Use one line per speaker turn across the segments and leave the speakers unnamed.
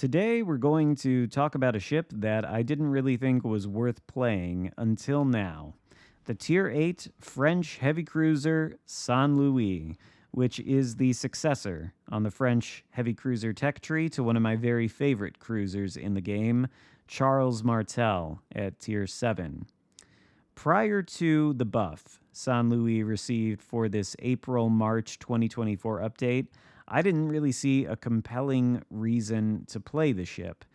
Today, we're going to talk about a ship that I didn't really think was worth playing until now, the Tier 8 French heavy cruiser Saint Louis, which is the successor on the French heavy cruiser tech tree to one of my very favorite cruisers in the game, Charles Martel at Tier 7. Prior to the buff Saint Louis received for this April-March 2024 update, I didn't really see a compelling reason to play the ship,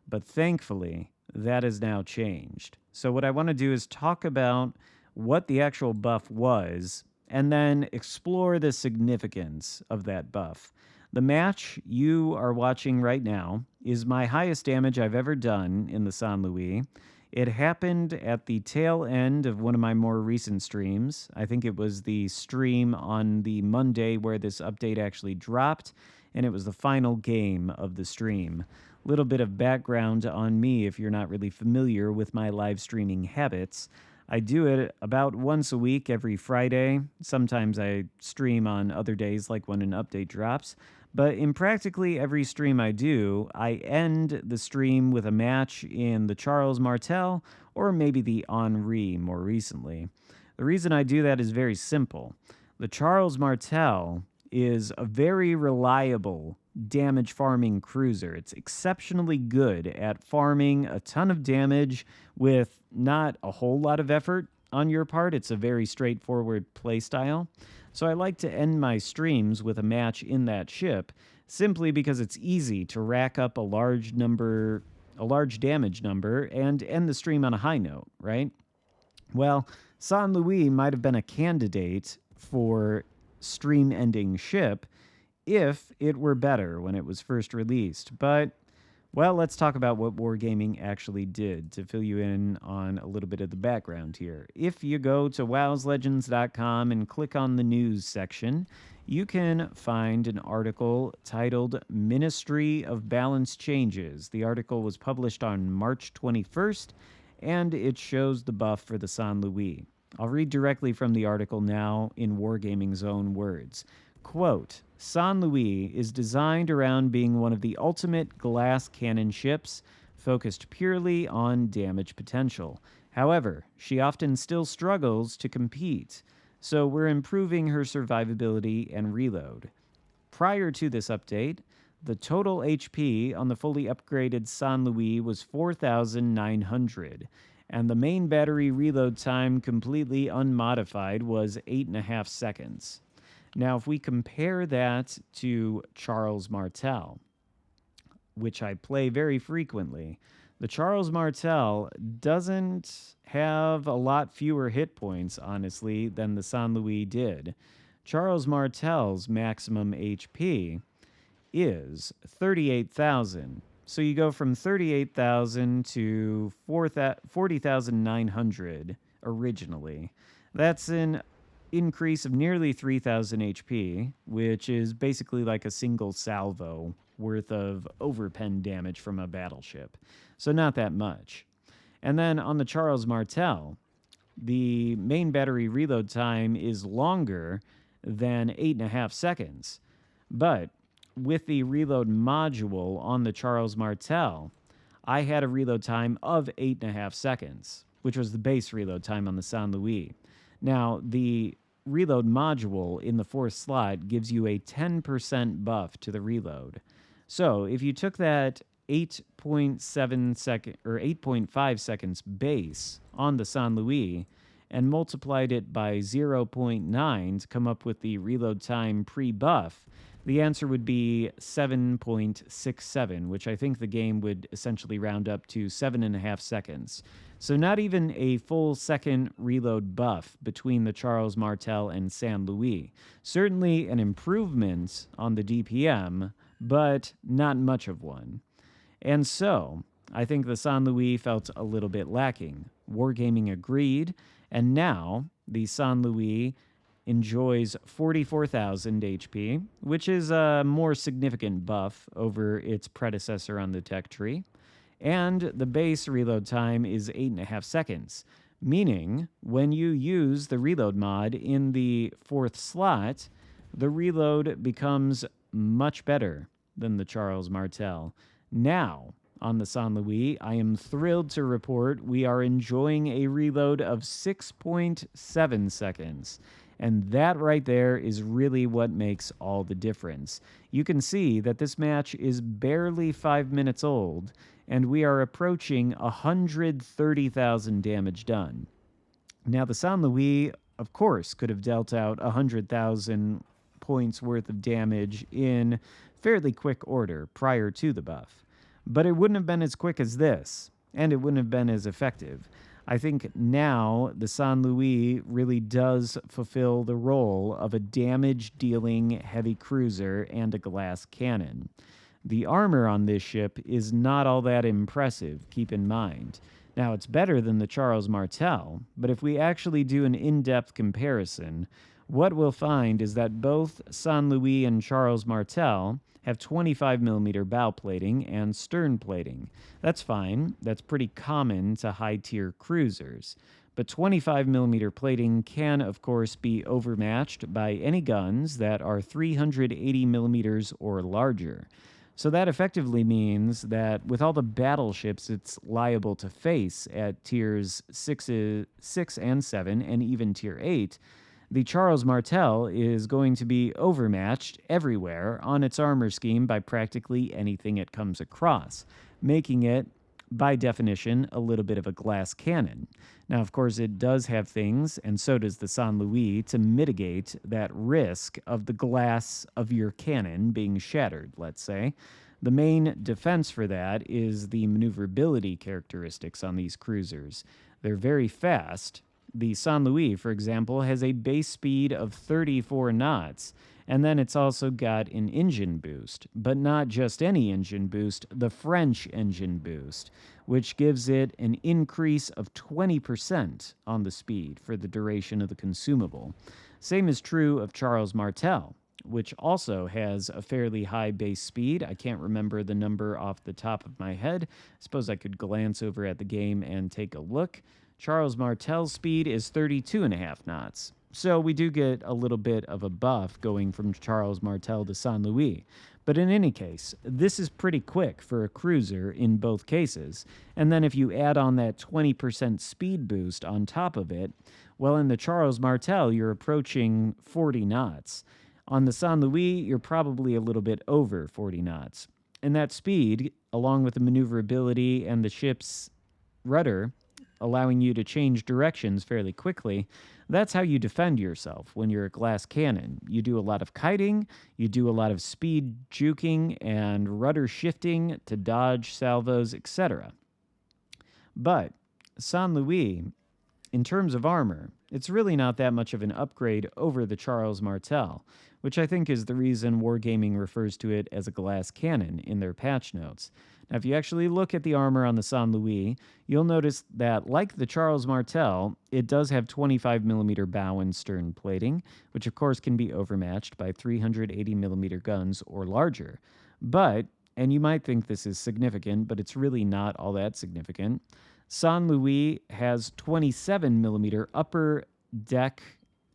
but thankfully, that has now changed. So what I want to do is talk about what the actual buff was, and then explore the significance of that buff. The match you are watching right now is my highest damage I've ever done in the Saint Louis. It happened at the tail end of one of my more recent streams. I think it was the stream on the Monday where this update actually dropped, and it was the final game of the stream. Little bit of background on me if you're not really familiar with my live streaming habits. I do it about once a week every Friday. Sometimes I stream on other days like when an update drops. But in practically every stream I do, I end the stream with a match in the Charles Martel or maybe the Henri more recently. The reason I do that is very simple. The Charles Martel is a very reliable damage farming cruiser. It's exceptionally good at farming a ton of damage with not a whole lot of effort on your part. It's a very straightforward playstyle. So I like to end my streams with a match in that ship simply because it's easy to rack up a large damage number and end the stream on a high note, right? Well, Saint Louis might have been a candidate for stream ending ship if it were better when it was first released. But, well, let's talk about what Wargaming actually did to fill you in on a little bit of the background here. If you go to wowslegends.com and click on the news section, you can find an article titled Ministry of Balance Changes. The article was published on March 21st, and it shows the buff for the Saint Louis. I'll read directly from the article now in Wargaming's own words. Quote, Saint Louis is designed around being one of the ultimate glass cannon ships, focused purely on damage potential. However, she often still struggles to compete, so we're improving her survivability and reload. Prior to this update, the total HP on the fully upgraded Saint Louis was 4,900, and the main battery reload time completely unmodified was 8.5 seconds. Now, if we compare that to Charles Martel, which I play very frequently, the Charles Martel doesn't have a lot fewer hit points, honestly, than the Saint Louis did. Charles Martel's maximum HP is 38,000. So you go from 38,000 to 40,900 originally. That's an increase of nearly 3,000 HP, which is basically like a single salvo worth of overpen damage from a battleship. So not that much. And then on the Charles Martel, the main battery reload time is longer than 8.5 seconds. But with the reload module on the Charles Martel, I had a reload time of 8.5 seconds, which was the base reload time on the Saint Louis. Now, the reload module in the fourth slot gives you a 10% buff to the reload. So if you took that 8.5 seconds base on the Saint Louis and multiplied it by 0.9 to come up with the reload time pre-buff, the answer would be 7.67, which I think the game would essentially round up to 7.5 seconds. So not even a full second reload buff between the Charles Martel and Saint Louis. Certainly an improvement on the DPM, but not much of one. And so, I think the Saint Louis felt a little bit lacking. Wargaming agreed, and now the Saint Louis enjoys 44,000 HP, which is a more significant buff over its predecessor on the tech tree. And the base reload time is 8.5 seconds, meaning when you use the reload mod in the fourth slot, the reload becomes much better than the Charles Martel. Now, on the San Luis, I am thrilled to report we are enjoying a reload of 6.7 seconds. And that right there is really what makes all the difference. You can see that this match is barely 5 minutes old, and we are approaching 130,000 damage done. Now, the San Luis, of course, could have dealt out 100,000 points worth of damage in fairly quick order prior to the buff. But it wouldn't have been as quick as this, and it wouldn't have been as effective. I think now the San Luis really does fulfill the role of a damage-dealing heavy cruiser and a glass cannon. The armor on this ship is not all that impressive, keep in mind. Now, it's better than the Charles Martel, but if we actually do an in-depth comparison, what we'll find is that both San Luis and Charles Martel have 25mm bow plating and stern plating. That's fine. That's pretty common to high-tier cruisers. But 25mm plating can, of course, be overmatched by any guns that are 380mm or larger. So that effectively means that with all the battleships it's liable to face at tiers 6 and 7 and even tier 8, the Charles Martel is going to be overmatched everywhere on its armor scheme by practically anything it comes across, making it, by definition, a little bit of a glass cannon. Now, of course, it does have things, and so does the San Luis, to mitigate that risk of the glass of your cannon being shattered, let's say. The main defense for that is the maneuverability characteristics on these cruisers. They're very fast. The San Luis, for example, has a base speed of 34 knots, and then it's also got an engine boost, but not just any engine boost, the French engine boost, which gives it an increase of 20% on the speed for the duration of the consumable. Same is true of Charles Martel, which also has a fairly high base speed. I can't remember the number off the top of my head. I suppose I could glance over at the game and take a look. Charles Martel's speed is 32.5 knots. So we do get a little bit of a buff going from Charles Martel to San Luis. But in any case, this is pretty quick for a cruiser in both cases. And then if you add on that 20% speed boost on top of it, well, in the Charles Martel, you're approaching 40 knots. On the San Luis, you're probably a little bit over 40 knots. And that speed, along with the maneuverability and the ship's rudder, allowing you to change directions fairly quickly, that's how you defend yourself when you're a glass cannon. You do a lot of kiting, you do a lot of speed juking and rudder shifting to dodge salvos, etc. But San Luis, in terms of armor, it's really not that much of an upgrade over the Charles Martel, which I think is the reason Wargaming refers to it as a glass cannon in their patch notes. Now, if you actually look at the armor on the San Luis, you'll notice that, like the Charles Martel, it does have 25mm bow and stern plating, which of course can be overmatched by 380mm guns or larger. But, and you might think this is significant, but it's really not all that significant, San Luis has 27mm upper deck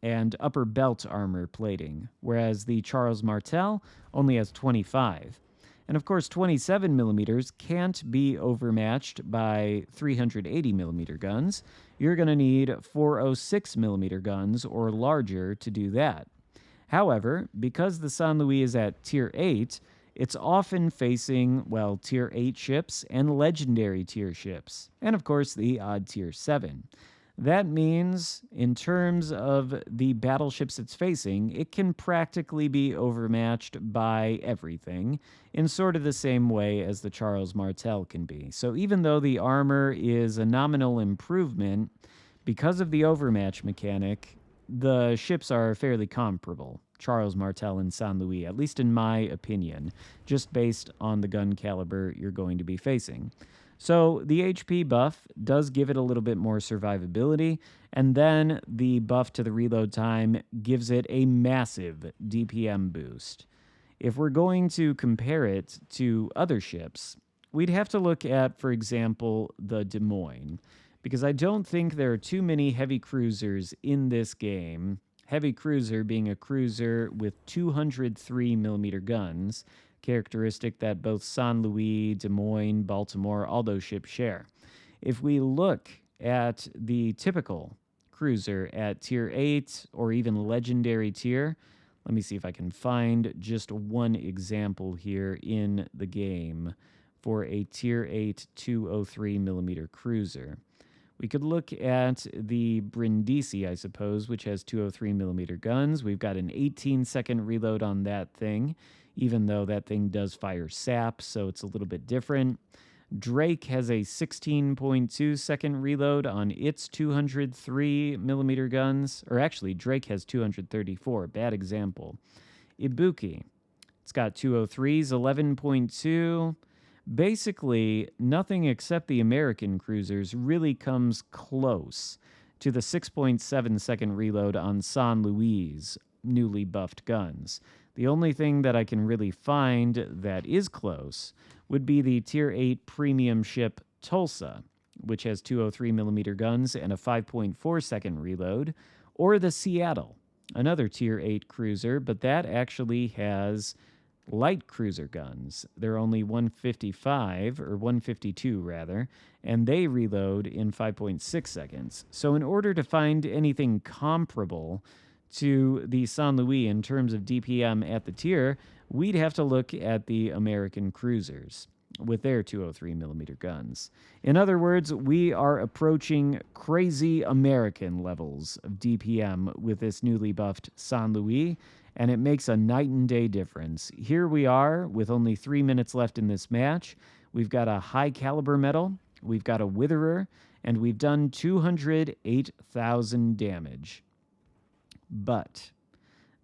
and upper belt armor plating, whereas the Charles Martel only has 25. And of course, 27mm can't be overmatched by 380mm guns. You're going to need 406mm guns or larger to do that. However, because the San Luis is at Tier 8, it's often facing, well, Tier 8 ships and Legendary Tier ships, and of course the odd Tier 7. That means, in terms of the battleships it's facing, it can practically be overmatched by everything in sort of the same way as the Charles Martel can be. So even though the armor is a nominal improvement, because of the overmatch mechanic, the ships are fairly comparable, Charles Martel and San Luis, at least in my opinion, just based on the gun caliber you're going to be facing. So the HP buff does give it a little bit more survivability, and then the buff to the reload time gives it a massive DPM boost. If we're going to compare it to other ships, we'd have to look at, for example, the Des Moines, because I don't think there are too many heavy cruisers in this game, heavy cruiser being a cruiser with 203mm guns, characteristic that both San Luis, Des Moines, Baltimore, all those ships share. If we look at the typical cruiser at tier 8 or even legendary tier, let me see if I can find just one example here in the game for a tier 8 203 millimeter cruiser. We could look at the Brindisi, I suppose, which has 203 millimeter guns. We've got an 18-second reload on that thing, even though that thing does fire sap, so it's a little bit different. Drake has a 16.2-second reload on its 203 millimeter guns. Or actually, Drake has 234. Bad example. Ibuki, it's got 203s, 11.2. Basically, nothing except the American cruisers really comes close to the 6.7-second reload on San Luis' newly buffed guns. The only thing that I can really find that is close would be the Tier 8 premium ship Tulsa, which has 203 millimeter guns and a 5.4-second reload, or the Seattle, another Tier 8 cruiser, but that actually has light cruiser guns. They're only 155, or 152 rather, and they reload in 5.6 seconds. So in order to find anything comparable to the San Luis in terms of DPM at the tier, we'd have to look at the American cruisers with their 203 millimeter guns. In other words, we are approaching crazy American levels of DPM with this newly buffed San Luis, and it makes a night and day difference. Here we are with only 3 minutes left in this match. We've got a high caliber medal, we've got a witherer, and we've done 208,000 damage. But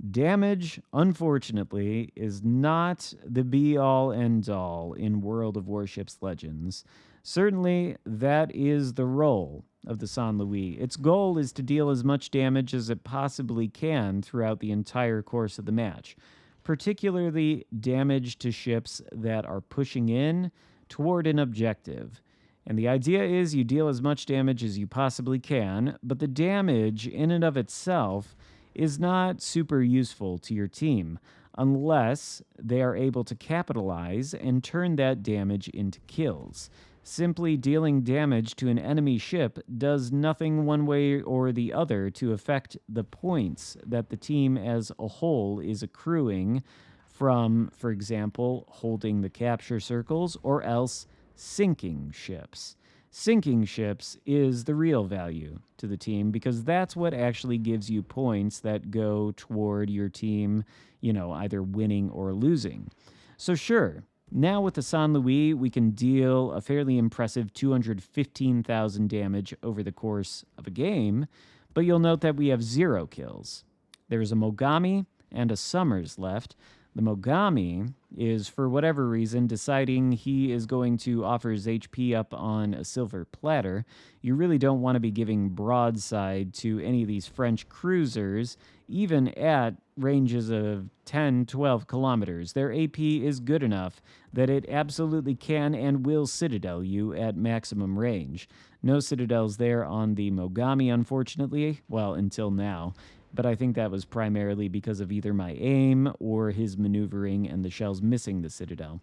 damage, unfortunately, is not the be-all, end-all in World of Warships Legends. Certainly, that is the role of the San Luis. Its goal is to deal as much damage as it possibly can throughout the entire course of the match, particularly damage to ships that are pushing in toward an objective. And the idea is you deal as much damage as you possibly can, but the damage in and of itself is not super useful to your team unless they are able to capitalize and turn that damage into kills. Simply dealing damage to an enemy ship does nothing one way or the other to affect the points that the team as a whole is accruing from, for example, holding the capture circles or else sinking ships. Sinking ships is the real value to the team because that's what actually gives you points that go toward your team, either winning or losing. So sure, now with the San Luis, we can deal a fairly impressive 215,000 damage over the course of a game, but you'll note that we have 0 kills. There's a Mogami and a Summers left. The Mogami is, for whatever reason, deciding he is going to offer his HP up on a silver platter. You really don't want to be giving broadside to any of these French cruisers, even at ranges of 10, 12 kilometers. Their AP is good enough that it absolutely can and will citadel you at maximum range. No citadels there on the Mogami, unfortunately. Well, until now. But I think that was primarily because of either my aim or his maneuvering and the shells missing the citadel.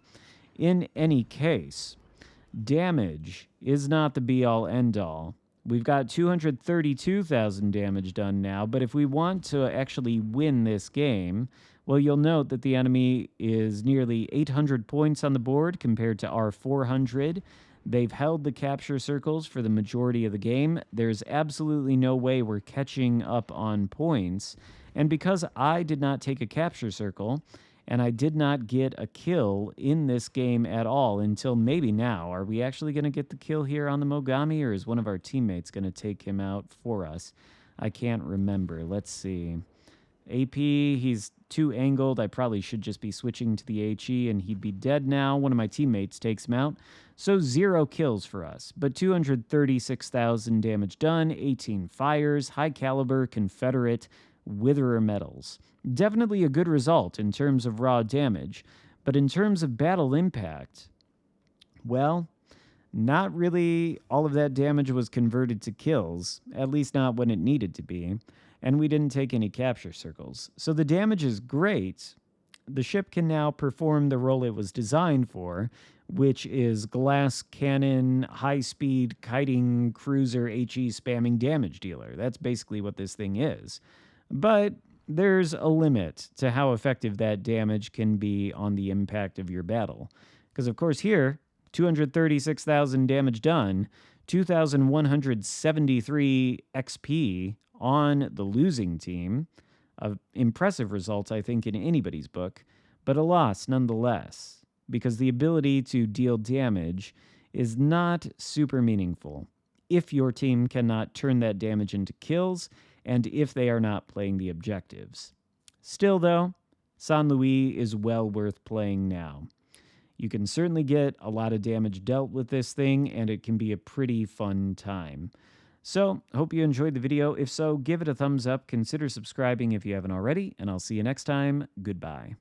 In any case, damage is not the be-all, end-all. We've got 232,000 damage done now, but if we want to actually win this game, well, you'll note that the enemy is nearly 800 points on the board compared to our 400. They've held the capture circles for the majority of the game. There's absolutely no way we're catching up on points. And because I did not take a capture circle, and I did not get a kill in this game at all until maybe now. Are we actually going to get the kill here on the Mogami, or is one of our teammates going to take him out for us? I can't remember. Let's see. AP, he's too angled. I probably should just be switching to the HE, and he'd be dead now. One of my teammates takes him out. So 0 kills for us, but 236,000 damage done, 18 fires, high caliber Confederate Witherer medals. Definitely a good result in terms of raw damage, but in terms of battle impact, well, not really all of that damage was converted to kills, at least not when it needed to be, and we didn't take any capture circles. So the damage is great, The ship can now perform the role it was designed for, which is glass cannon, high-speed kiting cruiser HE spamming damage dealer. That's basically what this thing is. But there's a limit to how effective that damage can be on the impact of your battle. Because, of course, here, 236,000 damage done, 2,173 XP on the losing team. Impressive results, I think, in anybody's book, but a loss nonetheless, because the ability to deal damage is not super meaningful if your team cannot turn that damage into kills and if they are not playing the objectives. Still, though, San Luis is well worth playing now. You can certainly get a lot of damage dealt with this thing, and it can be a pretty fun time. So, hope you enjoyed the video. If so, give it a thumbs up, consider subscribing if you haven't already, and I'll see you next time. Goodbye.